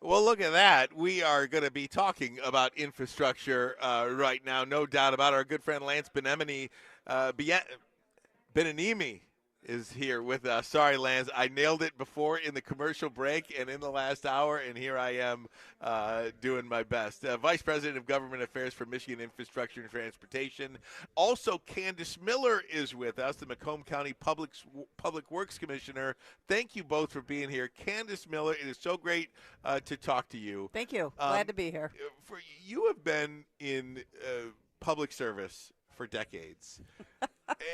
Well, look at that. We are going to be talking about infrastructure right now, no doubt about it. Our good friend Lance Binoniemi is here with us. Sorry, Lance. I nailed it before in the commercial break and in the last hour, and here I am doing my best. Vice President of Government Affairs for Michigan Infrastructure and Transportation. Also, Candice Miller is with us, the Macomb County Public Works Commissioner. Thank you both for being here. Candice Miller, it is so great to talk to you. Thank you. Glad to be here. You have been in public service for decades.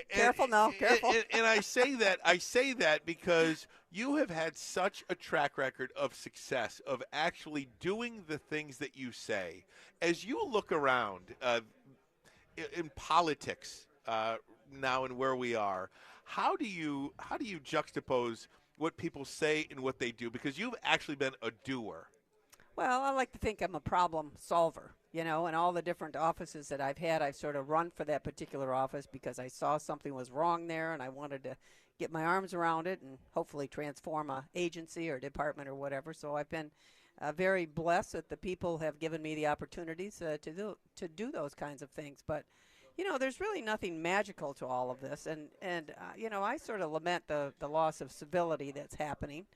Careful now, careful. And I say that because you have had such a track record of success, of actually doing the things that you say. As you look around in politics now and where we are, how do you juxtapose what people say and what they do? Because you've actually been a doer. Well, I like to think I'm a problem solver, and all the different offices that I've had, I've sort of run for that particular office because I saw something was wrong there and I wanted to get my arms around it and hopefully transform a agency or department or whatever. So I've been very blessed that the people have given me the opportunities to do those kinds of things. But, there's really nothing magical to all of this. And I sort of lament the loss of civility that's happening.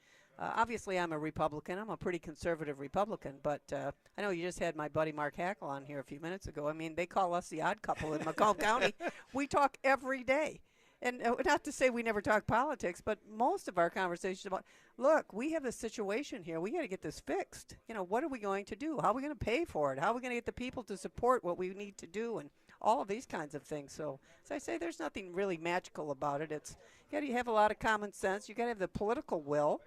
Obviously, I'm a Republican. I'm a pretty conservative Republican, but I know you just had my buddy Mark Hackle on here a few minutes ago. I mean, they call us the odd couple in Macomb County. We talk every day. And not to say we never talk politics, but most of our conversations about, look, we have a situation here. We got to get this fixed. What are we going to do? How are we going to pay for it? How are we going to get the people to support what we need to do? And all of these kinds of things. So, as I say, there's nothing really magical about it. You got to have a lot of common sense. You got to have the political will.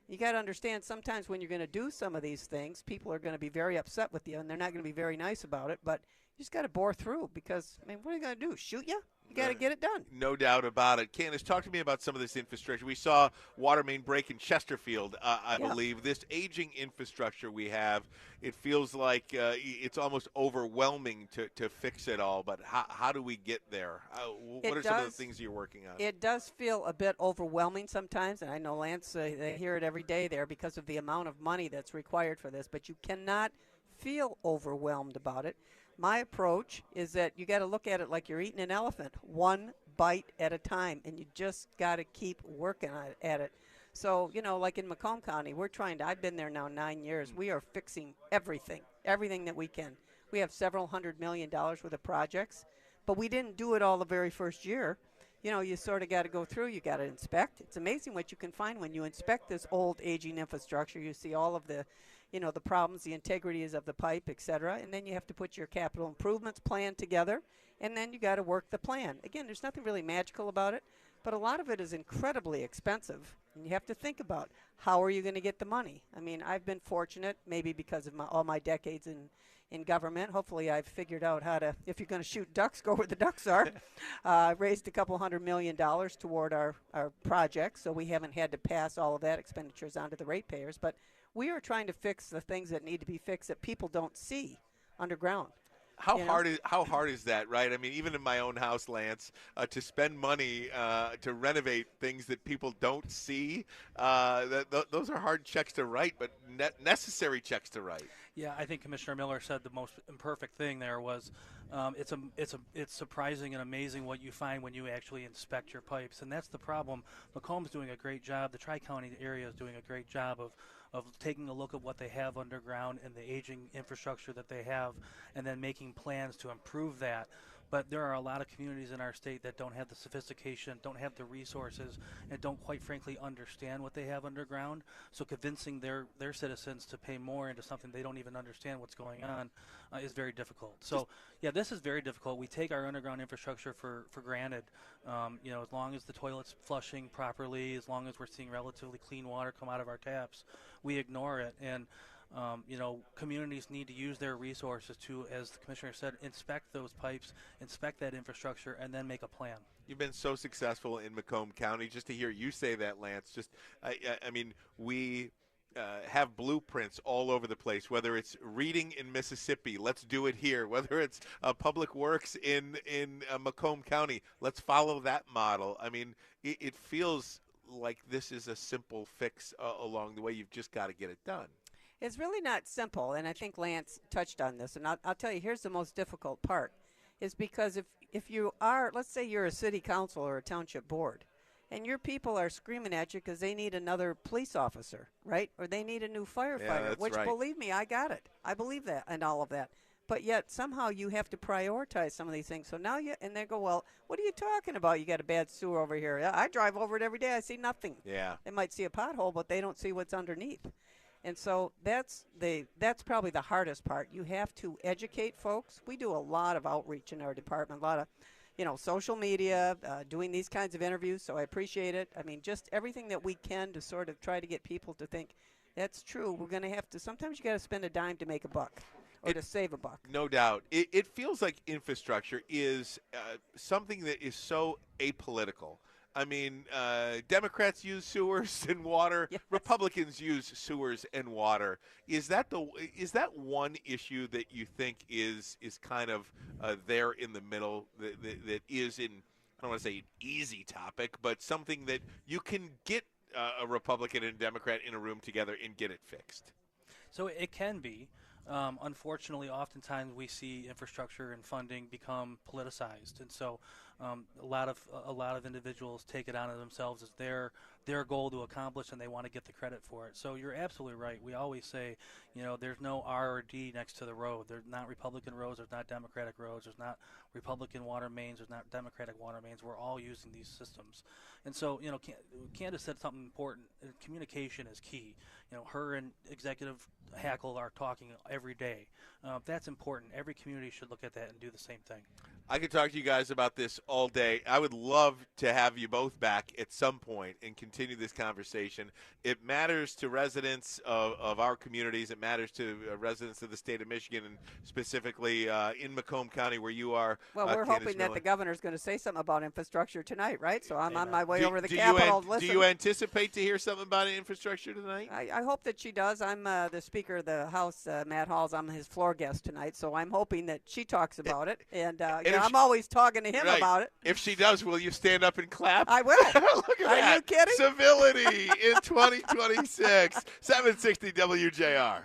You got to understand sometimes when you're going to do some of these things, people are going to be very upset with you, and they're not going to be very nice about it. But you just got to bore through because, what are you going to do? Shoot you? You got to get it done. No doubt about it. Candice, talk to me about some of this infrastructure. We saw water main break in Chesterfield, I believe. This aging infrastructure we have, it feels like it's almost overwhelming to fix it all. But how do we get there? What are some of the things you're working on? It does feel a bit overwhelming sometimes, and I know, Lance, they hear it every day there because of the amount of money that's required for this. But you cannot feel overwhelmed about it. My approach is that you got to look at it like you're eating an elephant, one bite at a time, and you just got to keep working at it. So, like in Macomb County, I've been there now 9 years. We are fixing everything that we can. We have several $100 million worth of projects, but we didn't do it all the very first year. You sort of got to go through, you got to inspect. It's amazing what you can find when you inspect this old aging infrastructure. You see all of the the problems, the integrities of the pipe, et cetera, and then you have to put your capital improvements plan together, and then you got to work the plan. Again, there's nothing really magical about it, but a lot of it is incredibly expensive, and you have to think about how are you going to get the money. I mean, I've been fortunate, maybe because of all my decades in government. Hopefully I've figured out how to, if you're going to shoot ducks, go where the ducks are. Raised a couple $100 million toward our projects, so we haven't had to pass all of that expenditures on to the ratepayers, but we are trying to fix the things that need to be fixed that people don't see underground. How hard is that, right? I mean, even in my own house, Lance, to spend money to renovate things that people don't see, those are hard checks to write, but necessary checks to write. Yeah, I think Commissioner Miller said the most imperfect thing there was it's surprising and amazing what you find when you actually inspect your pipes, and that's the problem. Macomb's doing a great job. The Tri-County area is doing a great job of taking a look at what they have underground and the aging infrastructure that they have, and then making plans to improve that. But there are a lot of communities in our state that don't have the sophistication, don't have the resources, and don't quite frankly understand what they have underground. So convincing their citizens to pay more into something they don't even understand what's going on is very difficult. So yeah, this is very difficult. We take our underground infrastructure for granted. As long as the toilet's flushing properly, as long as we're seeing relatively clean water come out of our taps, we ignore it. And communities need to use their resources to, as the commissioner said, inspect those pipes, inspect that infrastructure, and then make a plan. You've been so successful in Macomb County. Just to hear you say that, Lance, I mean, we have blueprints all over the place, whether it's reading in Mississippi, let's do it here, whether it's public works in Macomb County, let's follow that model. I mean, it feels like this is a simple fix along the way. You've just got to get it done. It's really not simple, and I think Lance touched on this. And I'll tell you, here's the most difficult part, is because if you are, let's say you're a city council or a township board, and your people are screaming at you because they need another police officer, right? Or they need a new firefighter, which, believe me, I got it. I believe that and all of that. But yet somehow you have to prioritize some of these things. So now and they go, well, what are you talking about? You got a bad sewer over here. I drive over it every day. I see nothing. Yeah. They might see a pothole, but they don't see what's underneath. And so that's probably the hardest part. You have to educate folks. We do a lot of outreach in our department, a lot of social media, doing these kinds of interviews, so I appreciate it. I mean, just everything that we can to sort of try to get people to think, that's true. We're going to have to, sometimes you got to spend a dime to make a buck or to save a buck. No doubt. It feels like infrastructure is something that is so apolitical. I mean, Democrats use sewers and water. Yes. Republicans use sewers and water. Is that one issue that you think is kind of there in the middle that is in, I don't want to say an easy topic, but something that you can get a Republican and a Democrat in a room together and get it fixed? So it can be. Unfortunately, oftentimes we see infrastructure and funding become politicized, and so a lot of individuals take it on themselves as their goal to accomplish, and they want to get the credit for it. So you're absolutely right. We always say, there's no R or D next to the road. There's not Republican roads. There's not Democratic roads. There's not Republican water mains. There's not Democratic water mains. We're all using these systems. And so, Candice said something important. Communication is key. Her and Executive Hackle are talking every day. That's important. Every community should look at that and do the same thing. I could talk to you guys about this all day. I would love to have you both back at some point and continue this conversation. It matters to residents of our communities. It matters to residents of the state of Michigan, and specifically in Macomb County where you are. Well, we're Candice hoping Miller. that the governor's going to say something about infrastructure tonight, right? So I'm on my way over to the Capitol. Do you anticipate to hear something about infrastructure tonight? I hope that she does. I'm the Speaker of the House, Matt Halls. I'm his floor guest tonight, so I'm hoping that she talks about it. And I'm always talking to him about it. If she does, will you stand up and clap? I will. Look at that. Are you kidding? Civility in 2026. 760 WJR.